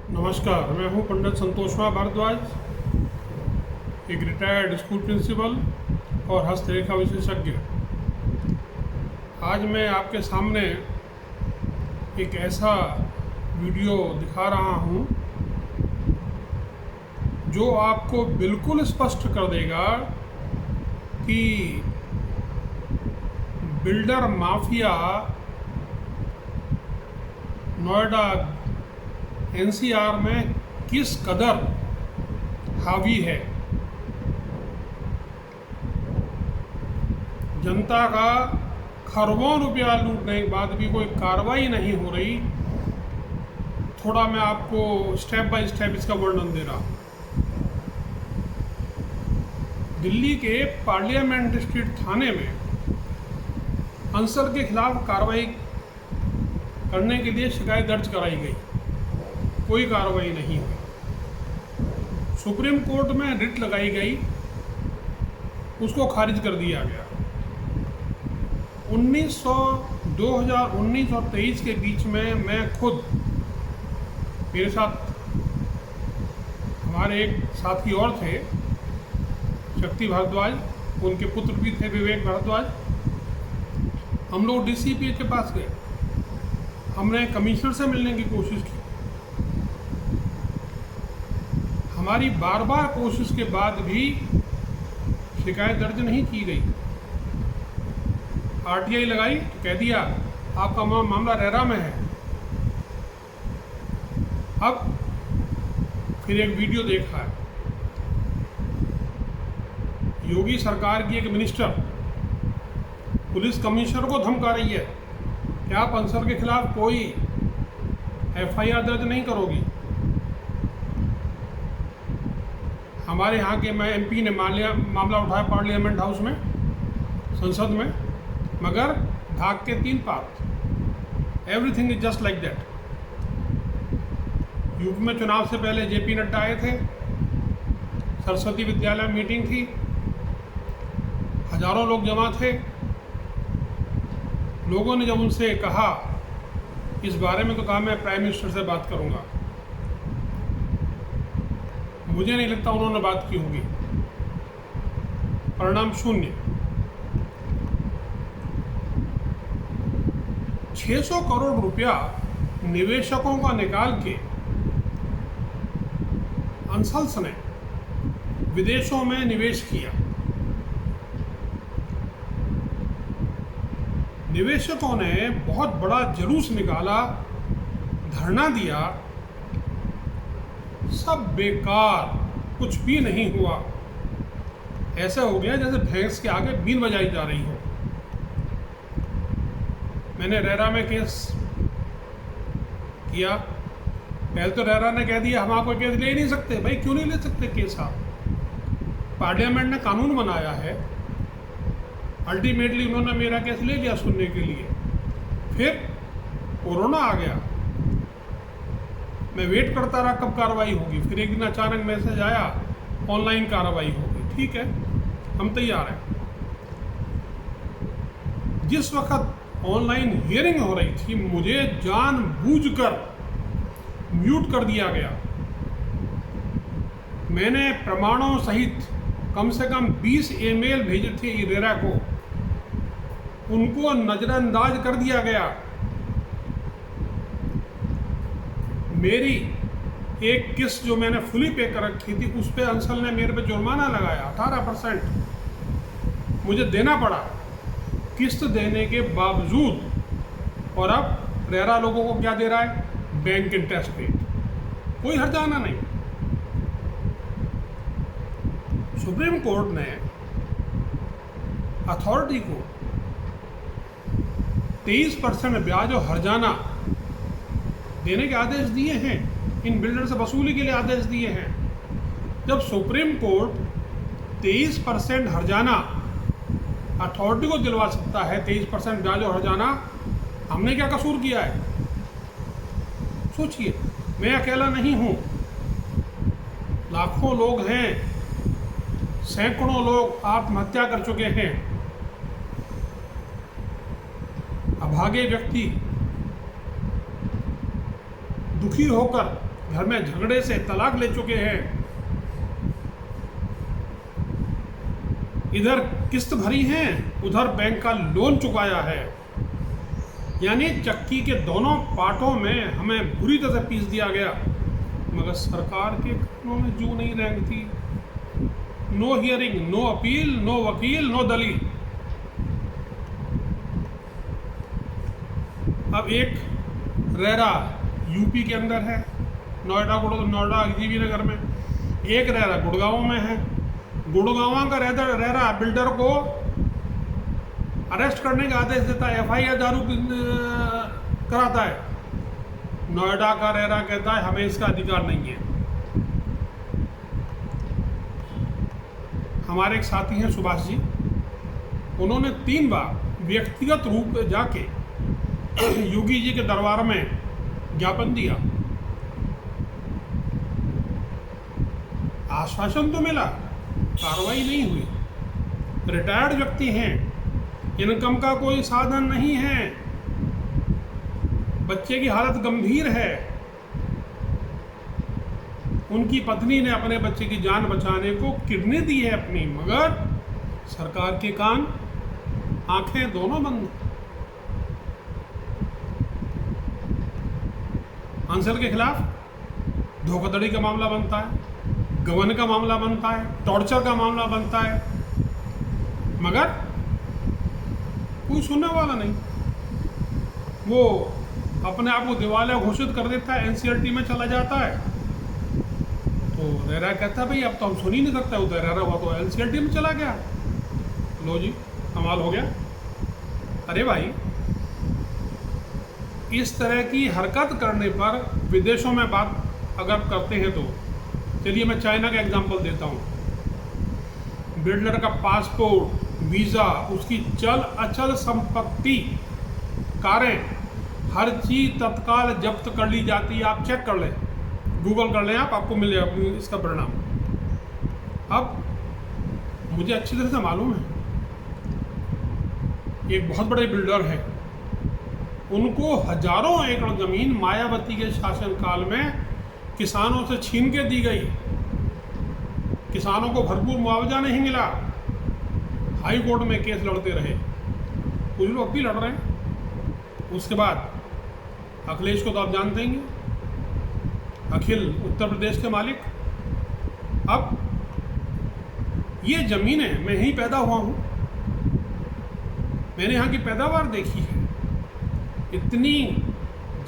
नमस्कार, मैं हूं पंडित संतोषवा भारद्वाज, एक रिटायर्ड स्कूल प्रिंसिपल और हस्तरेखा विशेषज्ञ। आज मैं आपके सामने एक ऐसा वीडियो दिखा रहा हूं जो आपको बिल्कुल स्पष्ट कर देगा कि बिल्डर माफिया नोएडा एनसीआर में किस कदर हावी है। जनता का खरबों रुपया लूटने के बाद भी कोई कार्रवाई नहीं हो रही। थोड़ा मैं आपको स्टेप बाय स्टेप इसका वर्णन दे रहा हूँ। दिल्ली के पार्लियामेंट स्ट्रीट थाने में अंसर के खिलाफ कार्रवाई करने के लिए शिकायत दर्ज कराई गई, कोई कार्रवाई नहीं हुई। सुप्रीम कोर्ट में रिट लगाई गई, उसको खारिज कर दिया गया। 2019 और 23 के बीच में मैं खुद, मेरे साथ हमारे एक साथी और थे, शक्ति भारद्वाज, उनके पुत्र भी थे विवेक भारद्वाज। हम लोग डीसीपी के पास गए, हमने कमिश्नर से मिलने की कोशिश की। हमारी बार बार कोशिश के बाद भी शिकायत दर्ज नहीं की गई। आरटीआई लगाई तो कह दिया आपका मामला रेरा में है। अब फिर एक वीडियो देखा है, योगी सरकार की एक मिनिस्टर पुलिस कमिश्नर को धमका रही है कि आप अंसर के खिलाफ कोई एफआईआर दर्ज नहीं करोगी। हमारे यहाँ के एमपी ने मामला उठाया पार्लियामेंट हाउस में, संसद में, मगर धाक के 3 पात। Everything is just like that. UP में चुनाव से पहले जेपी नड्डा आए थे, सरस्वती विद्यालय में मीटिंग थी, हजारों लोग जमा थे। लोगों ने जब उनसे कहा इस बारे में, तो कहा मैं प्राइम मिनिस्टर से बात करूंगा। मुझे नहीं लगता उन्होंने बात की होगी। परिणाम शून्य। 600 करोड़ रुपया निवेशकों का निकाल के अंसल्स ने विदेशों में निवेश किया। निवेशकों ने बहुत बड़ा जुलूस निकाला, धरना दिया, सब बेकार, कुछ भी नहीं हुआ। ऐसा हो गया जैसे भैंस के आगे बीन बजाई जा रही हो। मैंने रेरा में केस किया। पहले तो रेरा ने कह दिया हम आपको केस ले ही नहीं सकते। भाई क्यों नहीं ले सकते केस आप? पार्लियामेंट ने कानून बनाया है। अल्टीमेटली उन्होंने मेरा केस ले लिया सुनने के लिए। फिर कोरोना आ गया, मैं वेट करता रहा कब कार्रवाई होगी। फिर एक दिन अचानक मैसेज आया ऑनलाइन कार्रवाई होगी। ठीक है, हम तैयार हैं। जिस वक्त ऑनलाइन हियरिंग हो रही थी, मुझे जानबूझकर म्यूट कर दिया गया। मैंने प्रमाणों सहित कम से कम 20 ईमेल भेजे थे इरेरा को, उनको नजरअंदाज कर दिया गया। मेरी एक किस्त जो मैंने फुली पे कर रखी थी, उस पे अंसल ने मेरे पे जुर्माना लगाया 18% मुझे देना पड़ा किस्त देने के बावजूद। और अब रेरा लोगों को क्या दे रहा है? Bank interest rate. कोई हर्जाना नहीं। सुप्रीम कोर्ट ने अथॉरिटी को 23% ब्याज और हर्जाना देने के आदेश दिए हैं, इन बिल्डर से वसूली के लिए आदेश दिए हैं। जब सुप्रीम कोर्ट 23% हर्जाना अथॉरिटी को दिलवा सकता है, 23% ब्याज और हर्जाना, हमने क्या कसूर किया है? सोचिए, मैं अकेला नहीं हूं, लाखों लोग हैं, सैकड़ों लोग आत्महत्या कर चुके हैं। अभागे व्यक्ति दुखी होकर घर में झगड़े से तलाक ले चुके हैं, इधर किस्त भरी है, उधर बैंक का लोन चुकाया है। यानी चक्की के दोनों पार्टों में हमें बुरी तरह पीस दिया गया, मगर सरकार के कानों में जू नहीं रेंगती। No hearing, no appeal, no वकील, नो दलील। अब एक रेरा यूपी के अंदर है, नोएडा जीवी नगर में, एक रेरा गुड़गांव में है। गुड़गांव का रेरा बिल्डर को अरेस्ट करने का आदेश देता है, FIR दारू कराता है। नोएडा का रेरा कहता है हमें इसका अधिकार नहीं है। हमारे एक साथी हैं सुभाष जी, उन्होंने 3 बार व्यक्तिगत रूप में जाके योगी जी के दरबार में ज्ञापन दिया। आश्वासन तो मिला, कार्रवाई नहीं हुई। रिटायर्ड व्यक्ति हैं, इनकम का कोई साधन नहीं है, बच्चे की हालत गंभीर है, उनकी पत्नी ने अपने बच्चे की जान बचाने को किडनी दी है अपनी, मगर सरकार के कान आंखें दोनों बंद। अंसल के खिलाफ धोखाधड़ी का मामला बनता है, गबन का मामला बनता है, टॉर्चर का मामला बनता है, मगर कोई सुनने वाला नहीं। वो अपने आप को दिवालिया घोषित कर देता है, NCLT में चला जाता है। तो रेरा कहता है भाई अब तो हम सुन ही नहीं सकते, उधर रेरा हुआ तो NCLT में चला गया। लो जी, कमाल हो गया। अरे भाई, इस तरह की हरकत करने पर विदेशों में बात अगर करते हैं तो चलिए मैं चाइना का एग्जांपल देता हूँ। बिल्डर का पासपोर्ट, वीज़ा, उसकी चल अचल संपत्ति, कारें, हर चीज़ तत्काल जब्त कर ली जाती है। आप चेक कर लें, गूगल कर लें, आपको मिलेगा इसका परिणाम। अब मुझे अच्छी तरह से मालूम है, एक बहुत बड़े बिल्डर है, उनको हजारों एकड़ ज़मीन मायावती के शासनकाल में किसानों से छीन के दी गई। किसानों को भरपूर मुआवजा नहीं मिला, हाई कोर्ट में केस लड़ते रहे, कुछ लोग अब भी लड़ रहे हैं। उसके बाद अखिलेश को तो आप जानते ही हैं, अखिल उत्तर प्रदेश के मालिक। अब ये ज़मीनें, मैं यहीं पैदा हुआ हूँ, मैंने यहाँ की पैदावार देखी है, इतनी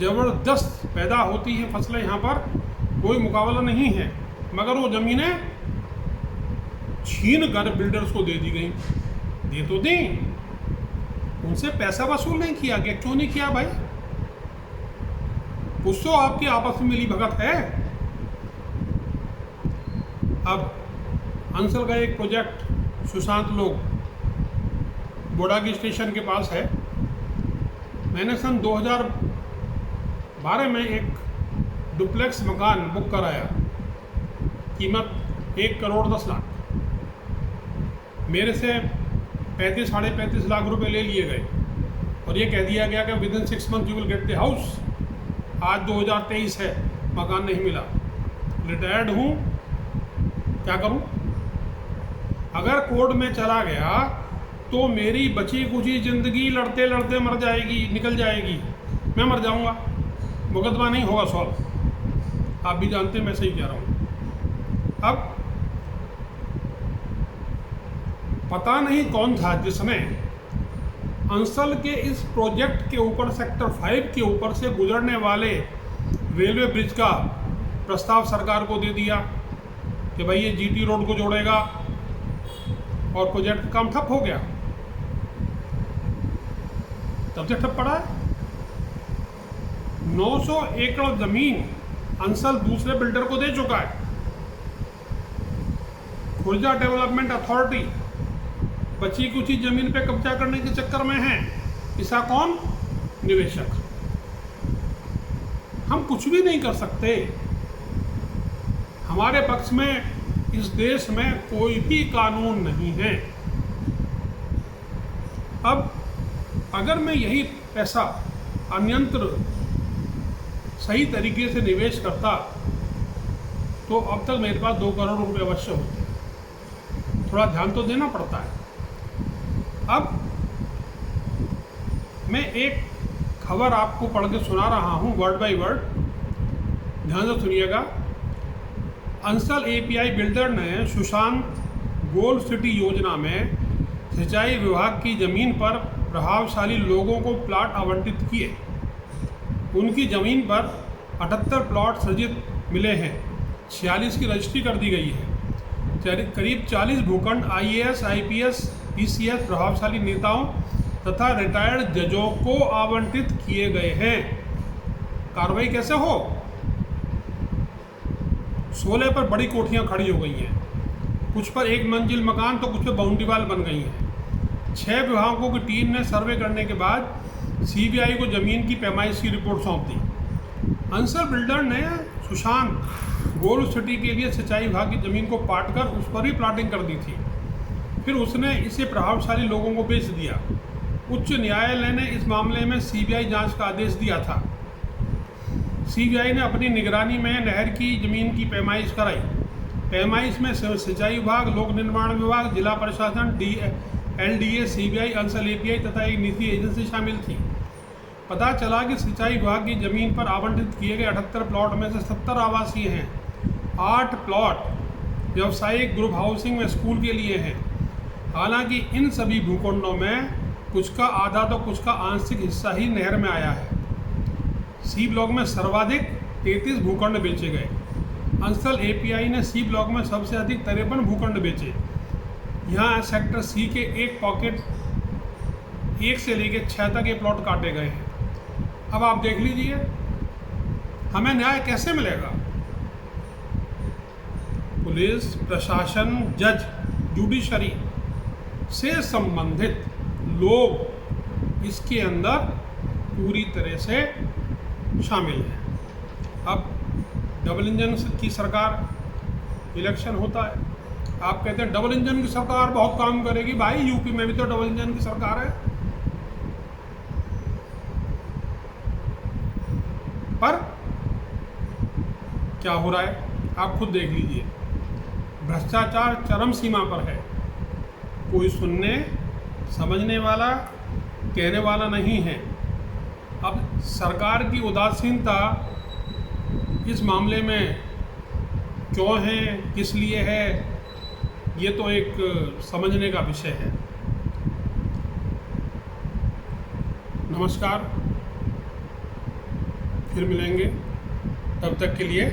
ज़बरदस्त पैदा होती हैं फसलें यहाँ पर, कोई मुकाबला नहीं है, मगर वो ज़मीनें छीन कर बिल्डर्स को दे दी गई। दे तो दी, उनसे पैसा वसूल नहीं किया गया। क्यों नहीं किया भाई? कुछ तो आपकी आपस में मिली भगत है। अब अंसल का एक प्रोजेक्ट सुशांत लोग बोडागी स्टेशन के पास है। मैंने सन 2012 में एक डुप्लेक्स मकान बुक कराया, कीमत 1 करोड़ 10 लाख। मेरे से 35 साढ़े 35 लाख रुपए ले लिए गए और ये कह दिया गया कि with in 6 month you will get the house. आज 2023 है, मकान नहीं मिला। रिटायर्ड हूँ, क्या करूँ? अगर कोर्ट में चला गया तो मेरी बची कुची ज़िंदगी लड़ते लड़ते मर जाएगी, निकल जाएगी, मैं मर जाऊँगा, मुकदमा नहीं होगा सॉल्व। आप भी जानते हैं मैं सही कह रहा हूँ। अब पता नहीं कौन था जिसने अंसल के इस प्रोजेक्ट के ऊपर, सेक्टर 5 के ऊपर से गुजरने वाले रेलवे ब्रिज का प्रस्ताव सरकार को दे दिया कि भाई ये GT रोड को जोड़ेगा, और प्रोजेक्ट का काम ठप हो गया। तब से ठप पड़ा है। 900 एकड़ जमीन अंसल दूसरे बिल्डर को दे चुका है। खुर्जा डेवलपमेंट अथॉरिटी बची कुछ जमीन पे कब्जा करने के चक्कर में है। ऐसा कौन? निवेशक। हम कुछ भी नहीं कर सकते। हमारे पक्ष में इस देश में कोई भी कानून नहीं है। अब अगर मैं यही पैसा अन्यंत्र सही तरीके से निवेश करता तो अब तक मेरे पास 2 करोड़ रुपए अवश्य होते। थोड़ा ध्यान तो देना पड़ता है। अब मैं एक खबर आपको पढ़ के सुना रहा हूँ वर्ड बाय वर्ड, ध्यान से सुनिएगा। अंसल एपीआई बिल्डर ने सुशांत गोल्ड सिटी योजना में सिंचाई विभाग की ज़मीन पर प्रभावशाली लोगों को प्लाट आवंटित किए। उनकी ज़मीन पर 78 प्लॉट सृजित मिले हैं, 46 की रजिस्ट्री कर दी गई है। करीब 40 भूखंड आईएएस, आईपीएस, पीसीएस प्रभावशाली नेताओं तथा रिटायर्ड जजों को आवंटित किए गए हैं। कार्रवाई कैसे हो? 16 पर बड़ी कोठियां खड़ी हो गई हैं, कुछ पर 1 मंजिल मकान तो कुछ पर बाउंड्री वाल बन गई हैं। 6 विभागों की टीम ने सर्वे करने के बाद सीबीआई को जमीन की पैमाइश की रिपोर्ट सौंप दी। अंसल बिल्डर ने सुशांत गोल्ड सिटी के लिए सिंचाई विभाग की जमीन को पाट कर उस पर ही प्लाटिंग कर दी थी। फिर उसने इसे प्रभावशाली लोगों को बेच दिया। उच्च न्यायालय ने इस मामले में सीबीआई जांच का आदेश दिया था। सीबीआई ने अपनी निगरानी में नहर की जमीन की पैमाइश कराई। पैमाइश में सिंचाई विभाग, लोक निर्माण विभाग, जिला प्रशासन, एलडीए, सीबीआई, अंसल एपीआई तथा एक निजी एजेंसी शामिल थी। पता चला कि सिंचाई विभाग की जमीन पर आवंटित किए गए 78 प्लॉट में से 70 आवासीय हैं, 8 प्लॉट व्यावसायिक, ग्रुप हाउसिंग में स्कूल के लिए हैं। हालांकि इन सभी भूखंडों में कुछ का आधा तो कुछ का आंशिक हिस्सा ही नहर में आया है। सी ब्लॉक में सर्वाधिक 33 भूखंड बेचे गए। अंसल एपीआई ने सी ब्लॉक में सबसे अधिक 53 भूखंड बेचे। यहाँ सेक्टर सी के एक पॉकेट 1 से लेकर 6 तक ये प्लॉट काटे गए हैं। अब आप देख लीजिए हमें न्याय कैसे मिलेगा। पुलिस प्रशासन, जज, जुडिशरी से संबंधित लोग इसके अंदर पूरी तरह से शामिल हैं। अब डबल इंजन की सरकार, इलेक्शन होता है, आप कहते हैं डबल इंजन की सरकार बहुत काम करेगी। भाई यूपी में भी तो डबल इंजन की सरकार है, पर क्या हो रहा है आप खुद देख लीजिए। भ्रष्टाचार चरम सीमा पर है। कोई सुनने समझने वाला, कहने वाला नहीं है। अब सरकार की उदासीनता इस मामले में क्यों है, किस लिए है, ये तो एक समझने का विषय है। नमस्कार, फिर मिलेंगे, तब तक के लिए